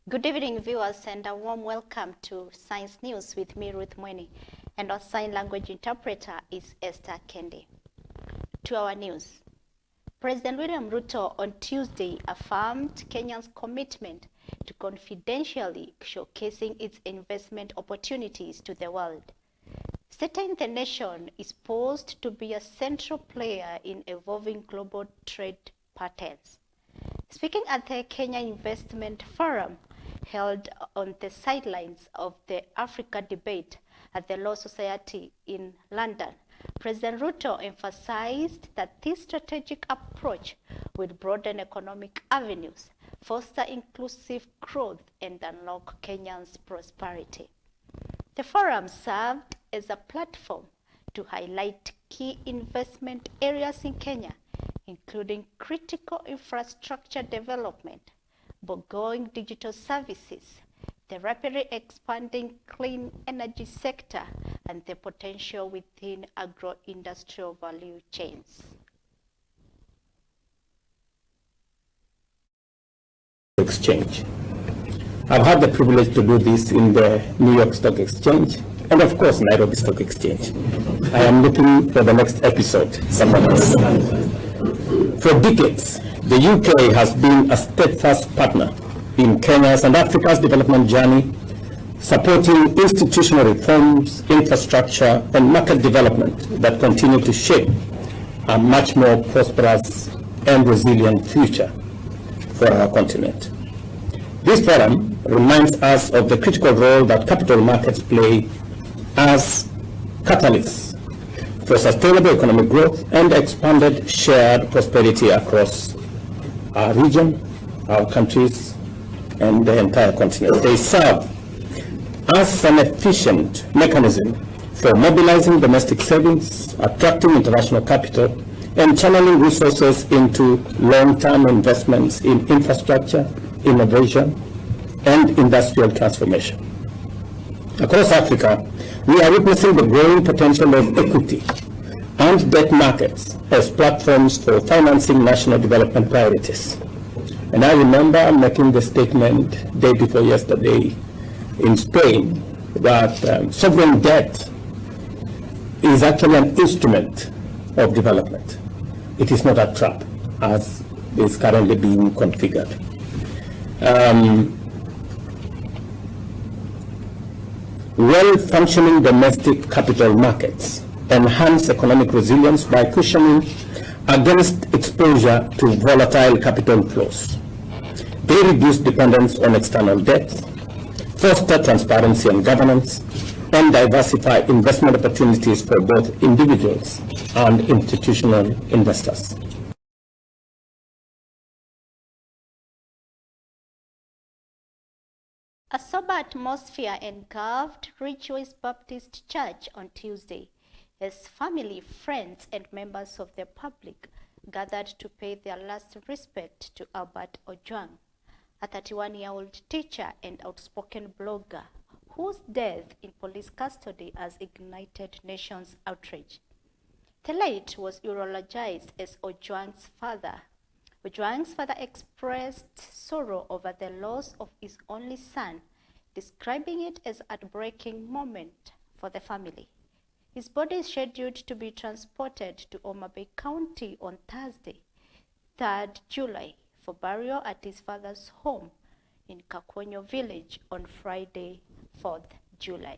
Good evening, viewers, and a warm welcome to Science News with me, Ruth Mweni, and our sign language interpreter is Esther Kendi. To our news. President William Ruto on Tuesday affirmed Kenya's commitment to confidentially showcasing its investment opportunities to the world, stating the nation is poised to be a central player in evolving global trade patterns. Speaking at the Kenya Investment Forum, held on the sidelines of the Africa debate at the Law Society in London, President Ruto emphasized that this strategic approach will broaden economic avenues, foster inclusive growth, and unlock Kenya's prosperity. The forum served as a platform to highlight key investment areas in Kenya, including critical infrastructure development, burgeoning digital services, the rapidly expanding clean energy sector, and the potential within agro-industrial value chains. Exchange. I've had the privilege to do this in the New York Stock Exchange and of course Nairobi Stock Exchange. I am looking for the next episode, someone else. For decades, the UK has been a steadfast partner in Kenya's and Africa's development journey, supporting institutional reforms, infrastructure, and market development that continue to shape a much more prosperous and resilient future for our continent. This forum reminds us of the critical role that capital markets play as catalysts for sustainable economic growth and expanded shared prosperity across our region, our countries, and the entire continent. They serve as an efficient mechanism for mobilizing domestic savings, attracting international capital, and channeling resources into long-term investments in infrastructure, innovation, and industrial transformation. Across Africa, we are witnessing the growing potential of equity and debt markets as platforms for financing national development priorities. And I remember making the statement day before yesterday in Spain that sovereign debt is actually an instrument of development. It is not a trap as is currently being configured. Well-functioning domestic capital markets enhance economic resilience by cushioning against exposure to volatile capital flows. They reduce dependence on external debt, foster transparency and governance, and diversify investment opportunities for both individuals and institutional investors. A sober atmosphere engulfed Rejoice Baptist Church on Tuesday as family, friends, and members of the public gathered to pay their last respect to Albert Ojwang, a 31-year-old teacher and outspoken blogger whose death in police custody has ignited nation's outrage. The late was eulogized as Ojwang's father. Ojwang's father expressed sorrow over the loss of his only son, describing it as a heartbreaking moment for the family. His body is scheduled to be transported to Homa Bay County on Thursday, 3rd July, for burial at his father's home in Kakonyo village on Friday, 4th July.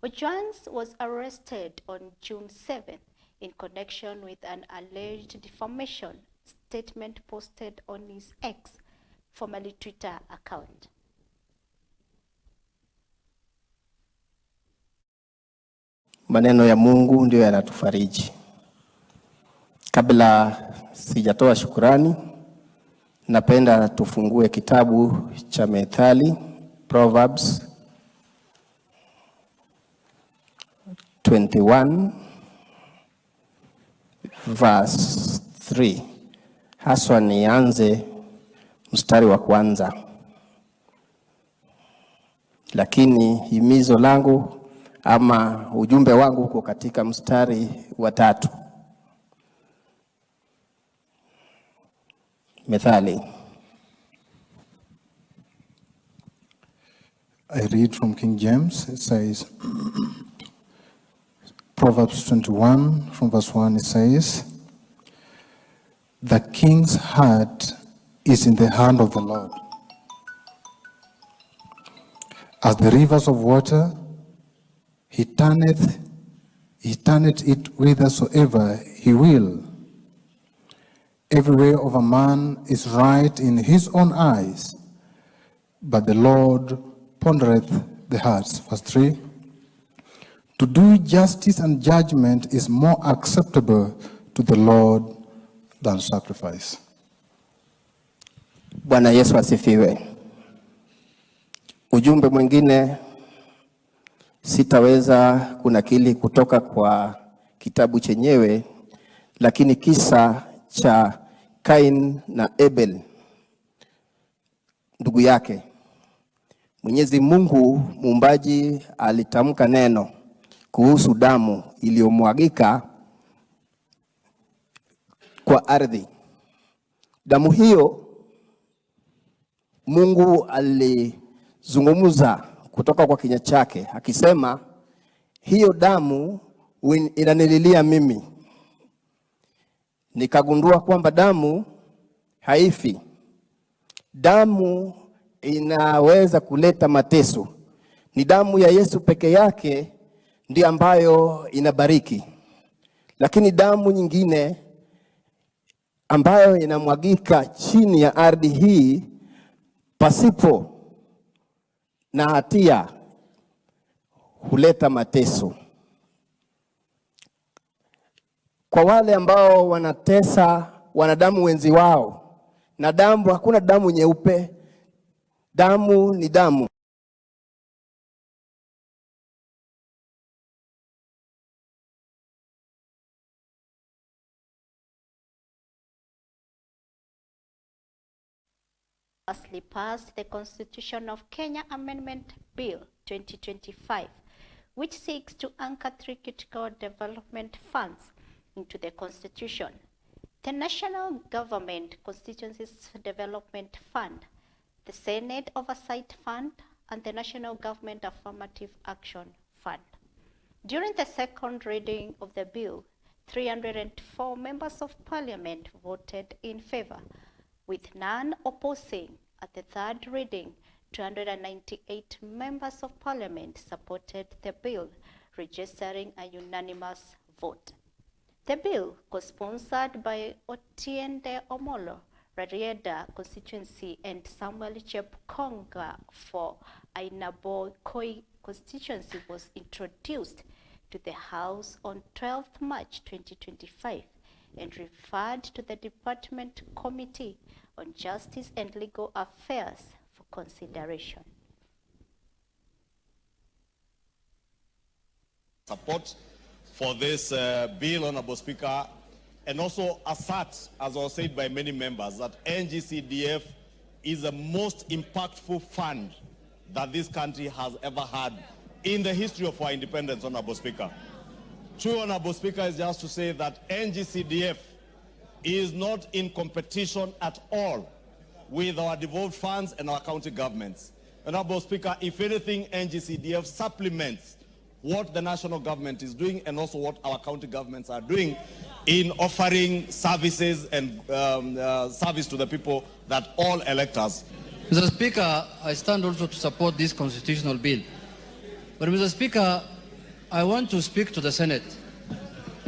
Ojwang was arrested on June 7 in connection with an alleged defamation statement posted on his X, formerly Twitter account. Maneno ya Mungu ndio yanatufariji. Kabla sijatoa shukrani, napenda tufungue kitabu cha Methali, Proverbs 21 verse 3. Haswa nianze mstari wa kwanza. Lakini himizo langu ama ujumbe wangu uko katika mstari wa 3. Methali I read from King James. It says, Proverbs 21, from verse 1, it says, the king's heart is in the hand of the Lord. As the rivers of water, he turneth it whithersoever he will. Every way of a man is right in his own eyes, but the Lord pondereth the hearts. Verse 3. To do justice and judgment is more acceptable to the Lord than sacrifice. Bwana Yesu asifiwe. Ujumbe mwingine sitaweza kunakili kutoka kwa kitabu chenyewe, lakini kisa cha Kain na Abel ndugu yake. Mwenyezi Mungu muumbaji alitamka neno kuhusu damu iliyomwagika kwa ardhi. Damu hiyo Mungu alizungumza kutoka kwa kinywa chake akisema, hiyo damu inanililia mimi. Nikagundua kwamba damu haifi. Damu inaweza kuleta mateso. Ni damu ya Yesu peke yake ndiyo ambayo inabariki. Lakini damu nyingine ambayo inamwagika chini ya ardhi hii pasipo na hatia huleta mateso. Kwa wale ambao wanatesa wanadamu wenzi wao, na damu, hakuna damu nyeupe, damu ni damu. Lastly passed the Constitution of Kenya Amendment Bill 2025, which seeks to anchor 3 critical development funds into the Constitution: the National Government Constituencies Development Fund, the Senate Oversight Fund, and the National Government Affirmative Action Fund. During the second reading of the bill, 304 members of Parliament voted in favor, with none opposing. At the third reading, 298 members of Parliament supported the bill, registering a unanimous vote. The bill, co-sponsored by Otiende Omolo, Rarieda constituency, and Samuel Chepkonga for Ainabo Koi constituency, was introduced to the House on 12th March 2025 and referred to the Department Committee on Justice and Legal Affairs for consideration. Support for this bill, Honorable Speaker, and also assert, as was said by many members, that NGCDF is the most impactful fund that this country has ever had in the history of our independence, Honorable Speaker. True, Honorable Speaker, is just to say that NGCDF is not in competition at all with our devolved funds and our county governments. Honorable Speaker, if anything, NGCDF supplements what the national government is doing and also what our county governments are doing in offering services and service to the people that all elect us. Mr. Speaker, I stand also to support this constitutional bill. But Mr. Speaker, I want to speak to the Senate,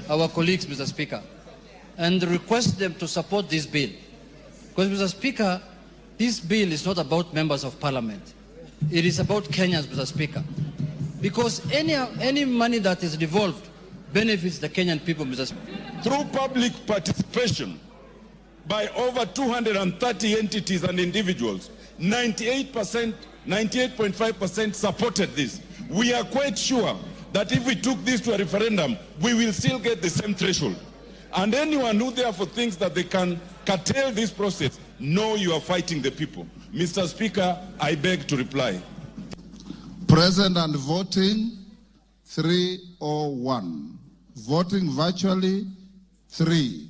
our colleagues, Mr. Speaker, and request them to support this bill. Because, Mr. Speaker, this bill is not about members of Parliament. It is about Kenyans, Mr. Speaker. Because any money that is devolved benefits the Kenyan people, Mr. Speaker. Through public participation by over 230 entities and individuals, 98.5% supported this. We are quite sure that if we took this to a referendum, we will still get the same threshold. And anyone who therefore thinks that they can curtail this process, know you are fighting the people. Mr. Speaker, I beg to reply. Present and voting, 301. Voting virtually, 3.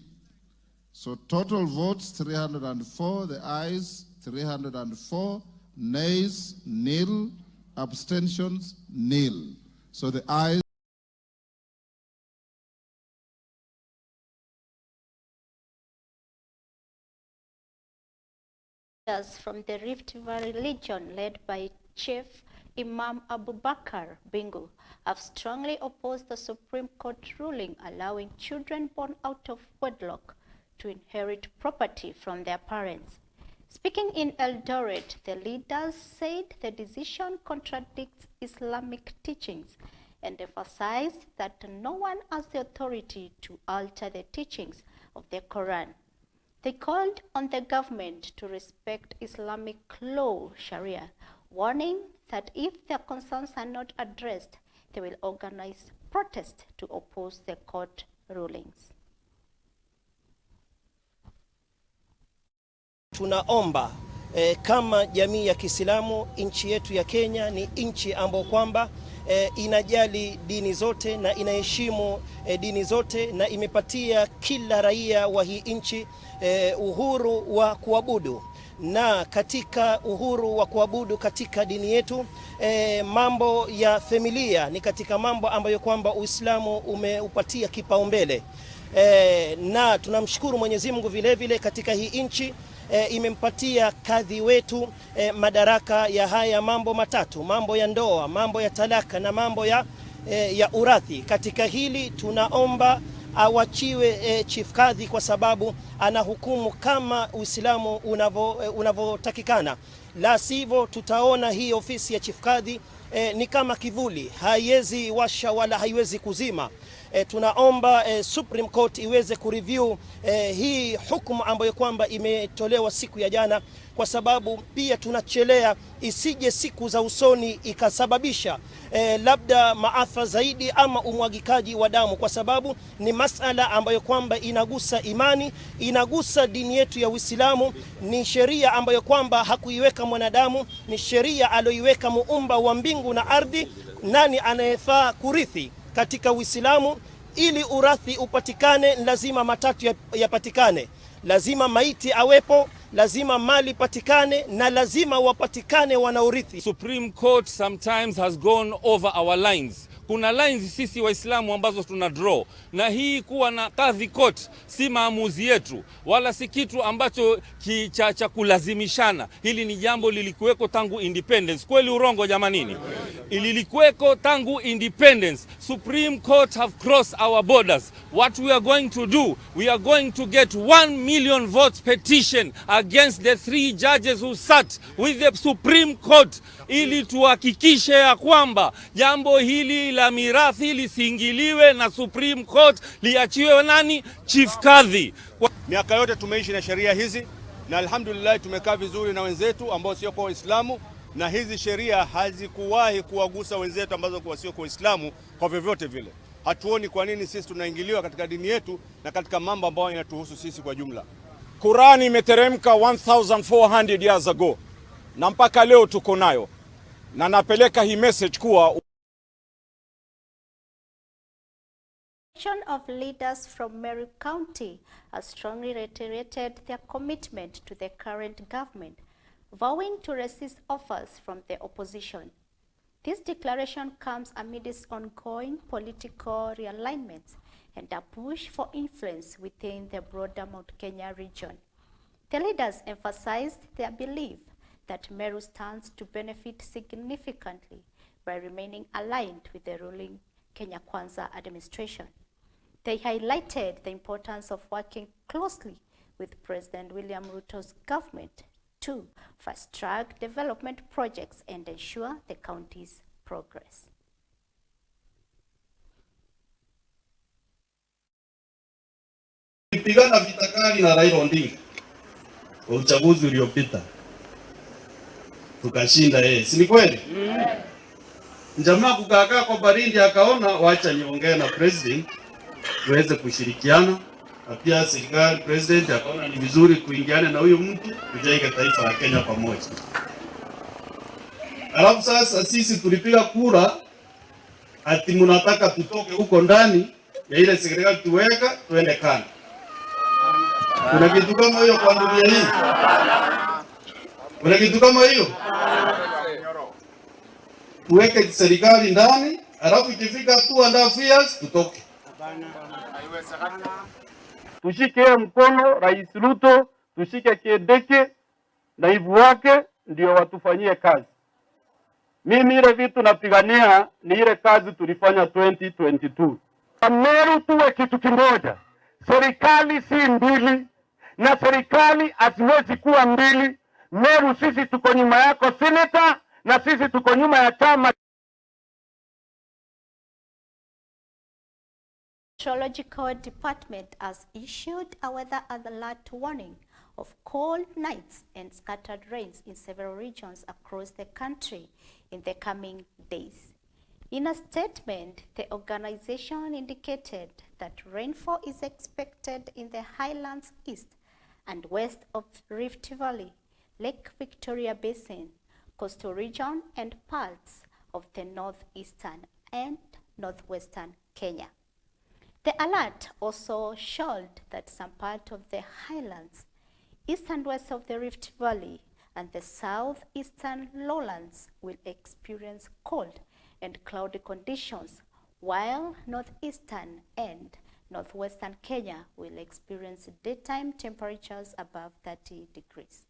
So total votes, 304. The ayes, 304. Nays, nil. Abstentions, nil. So the ayes. From the Rift Valley region led by Chief Imam Abu Bakar Bingu have strongly opposed the Supreme Court ruling allowing children born out of wedlock to inherit property from their parents. Speaking in Eldoret, the leaders said the decision contradicts Islamic teachings and emphasized that no one has the authority to alter the teachings of the Quran. They called on the government to respect Islamic law, Sharia, warning that if their concerns are not addressed, they will organize protests to oppose the court rulings. Tunaomba kama jamii ya Kiislamu, nchi yetu ya Kenya ni nchi ambayo kwamba inajali dini zote na inaheshimu dini zote na imepatia kila raia wa hii nchi uhuru wa kuabudu. Na katika uhuru wa kuabudu katika dini yetu, mambo ya familia ni katika mambo ambayo kwamba Uislamu umeupatia kipaumbele. Na tunamshukuru Mwenyezi Mungu vile vile katika hii nchi imempatia kadhi wetu madaraka ya haya mambo matatu: mambo ya ndoa, mambo ya talaka na mambo ya urathi. Katika hili tunaomba awachiwe chief kadhi kwa sababu anahukumu kama Uislamu unavyotakikana. La sivyo tutaona hii ofisi ya chief kadhi ni kama kivuli, haiwezi washa wala haiwezi kuzima. Tunaomba Supreme Court iweze kureview hii hukumu ambayo kwamba imetolewa siku ya jana, kwa sababu pia tunachelea isije siku za usoni ikasababisha labda maafa zaidi ama umwagikaji wa damu, kwa sababu ni masala ambayo kwamba inagusa imani, inagusa dini yetu ya Uislamu. Ni sheria ambayo kwamba hakuiweka mwanadamu, ni sheria aliyoiweka muumba wa mbingu na ardhi. Nani anayefaa kurithi katika Uislamu? Ili urathi upatikane lazima matatu yapatikane. Lazima maiti awepo, lazima mali patikane, na lazima wapatikane wanaurithi. Supreme Court sometimes has gone over our lines. Kuna lines sisi Waislamu ambazo tuna draw, na hii kuwa na kadhi court si maamuzi yetu wala si kitu ambacho cha kulazimishana. Hili ni jambo lilikuweko tangu independence. Kweli urongo jamanini? Lilikuweko tangu independence. Supreme Court have crossed our borders. What we are going to do, we are going to get 1 million votes petition against the 3 judges who sat with the Supreme Court, ili tuhakikishe ya kwamba jambo hili la mirathi lisiingiliwe na Supreme Court, liachiwe nani? Chief kadhi. Miaka yote tumeishi na sheria hizi na alhamdulillah tumekaa vizuri na wenzetu ambao sio kwa Waislamu, na hizi sheria hazikuwahi kuwagusa wenzetu ambazo kwa sio kwa Waislamu kwa vyovyote vile. Hatuoni kwa nini sisi tunaingiliwa katika dini yetu na katika mambo ambayo yanatuhusu sisi kwa jumla. Qurani imeteremka 1400 years ago na mpaka leo tuko nayo, na napeleka hii message kuwa of leaders from Meru County has strongly reiterated their commitment to the current government, vowing to resist offers from the opposition. This declaration comes amidst ongoing political realignments and a push for influence within the broader Mount Kenya region. The leaders emphasized their belief that Meru stands to benefit significantly by remaining aligned with the ruling Kenya Kwanza administration. They highlighted the importance of working closely with President William Ruto's government to fast-track development projects and ensure the county's progress. Tulipigana vita kali na Raila Odinga kwa uchaguzi uliopita, tukashinda yeye, si ni kweli? Jamaa kukaa kwa barindi akaona wacha niongee na president tuweze kushirikiana, na pia serikali president akaona ni vizuri kuingiana na huyo mtu kujenga taifa la Kenya pamoja. Alafu sasa sisi tulipiga kura ati mnataka tutoke huko ndani ya ile serikali tuweka tuende kando. Kuna kitu kama hiyo kwa dunia hii? Kuna kitu kama hiyo? tuweke serikali ndani, alafu ikifika 2.5 years tutoke. Tushike mkono Rais Ruto, tushike Kindiki, naibu wake, ndio watufanyie kazi. Mimi ile vitu napigania ni ile kazi tulifanya 2022. Meru tuwe kitu kimoja. Serikali si mbili na serikali haziwezi kuwa mbili. Meru sisi tuko nyuma yako senator, na sisi tuko nyuma ya chama. Meteorological Department has issued a weather alert warning of cold nights and scattered rains in several regions across the country in the coming days. In a statement, the organization indicated that rainfall is expected in the highlands east and west of Rift Valley, Lake Victoria Basin, coastal region, and parts of the northeastern and northwestern Kenya. The alert also showed that some part of the highlands, east and west of the Rift Valley, and the southeastern lowlands will experience cold and cloudy conditions, while northeastern and northwestern Kenya will experience daytime temperatures above 30 degrees.